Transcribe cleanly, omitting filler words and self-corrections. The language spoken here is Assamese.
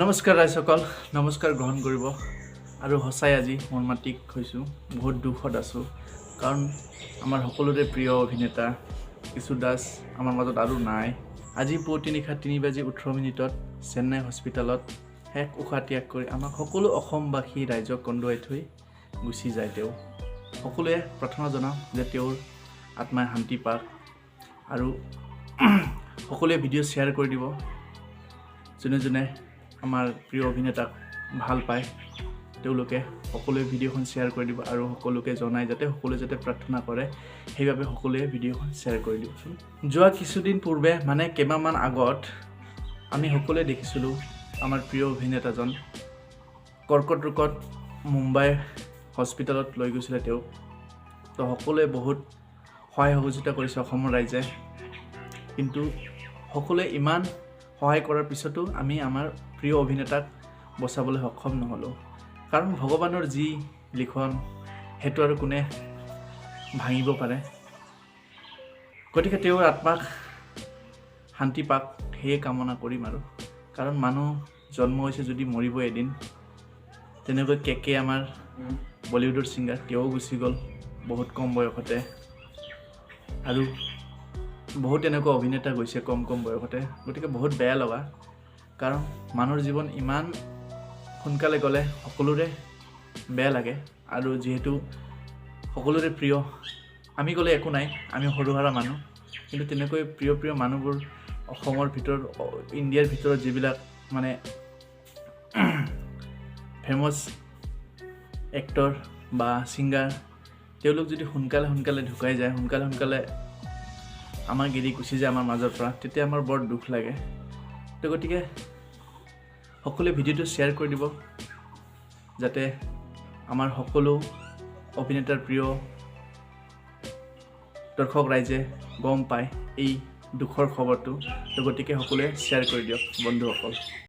নমস্কাৰ ৰাইজসকল, নমস্কাৰ গ্ৰহণ কৰিব। আৰু সঁচাই আজি মোৰ মাতিক হৈছোঁ, বহুত দুখত আছোঁ। কাৰণ আমাৰ সকলোৰে প্ৰিয় অভিনেতা কিশোৰ দাস আমাৰ মাজত আৰু নাই। আজি পুৱতি নিশা 3:18 চেন্নাই হস্পিটেলত শেষ উশাহ ত্যাগ কৰি আমাক সকলো অসমবাসী ৰাইজক কন্দুৱাই থৈ গুচি যায়। তেওঁ সকলোৱে প্ৰাৰ্থনা জনাওঁ যে তেওঁৰ আত্মাই শান্তি পাওক। আৰু সকলোৱে ভিডিঅ' শ্বেয়াৰ কৰি দিব। যোনে যোনে আমাৰ প্ৰিয় অভিনেতাক ভাল পায় তেওঁলোকে সকলোৱে ভিডিঅ'খন শ্বেয়াৰ কৰি দিব আৰু সকলোকে জনাই যাতে সকলোৱে যাতে প্ৰাৰ্থনা কৰে, সেইবাবে সকলোৱে ভিডিঅ'খন শ্বেয়াৰ কৰি দিবচোন। যোৱা কিছুদিন পূৰ্বে মানে কেইমাহমান আগত আমি সকলোৱে দেখিছিলোঁ আমাৰ প্ৰিয় অভিনেতাজন কৰ্কট ৰোগত মুম্বাই হস্পিটেলত লৈ গৈছিলে তেওঁক। তো সকলোৱে বহুত সহায় সহযোগিতা কৰিছে অসমৰ ৰাইজে, কিন্তু সকলোৱে ইমান সহায় কৰাৰ পিছতো আমি আমাৰ প্ৰিয় অভিনেতাক বচাবলৈ সক্ষম নহ'লোঁ। কাৰণ ভগৱানৰ যি লিখন সেইটো আৰু কোনে ভাঙিব পাৰে। গতিকে তেওঁৰ আত্মাক শান্তি পাওক সেয়ে কামনা কৰিম। আৰু কাৰণ মানুহ জন্ম হৈছে যদি মৰিবই এদিন। তেনেকৈ কেকে আমাৰ বলিউডৰ ছিংগাৰ তেওঁ গুচি গ'ল বহুত কম বয়সতে। আৰু বহুত এনেকুৱা অভিনেতা গৈছে কম বয়সতে। গতিকে বহুত বেয়া লগা, কাৰণ মানুহৰ জীৱন ইমান সোনকালে গ'লে সকলোৰে বেয়া লাগে। আৰু যিহেতু সকলোৰে প্ৰিয়, আমি গ'লে একো নাই, আমি সৰু সুৰা মানুহ, কিন্তু তেনেকৈ প্ৰিয় মানুহবোৰ অসমৰ ভিতৰত ইণ্ডিয়াৰ ভিতৰত যিবিলাক মানে ফেমাছ এক্টৰ বা ছিংগাৰ, তেওঁলোক যদি সোনকালে ঢুকাই যায়, সোনকালে আমাক এৰি গুচি যায় আমাৰ মাজৰ পৰা, তেতিয়া আমাৰ বৰ দুখ লাগে। তো গতিকে সকলোৱে ভিডিঅ'টো শ্বেয়াৰ কৰি দিব যাতে আমাৰ সকলো অভিনেতাৰ প্ৰিয় দৰ্শক ৰাইজে গম পায় এই দুখৰ খবৰটো। তো গতিকে সকলোৱে শ্বেয়াৰ কৰি দিয়ক বন্ধুসকল।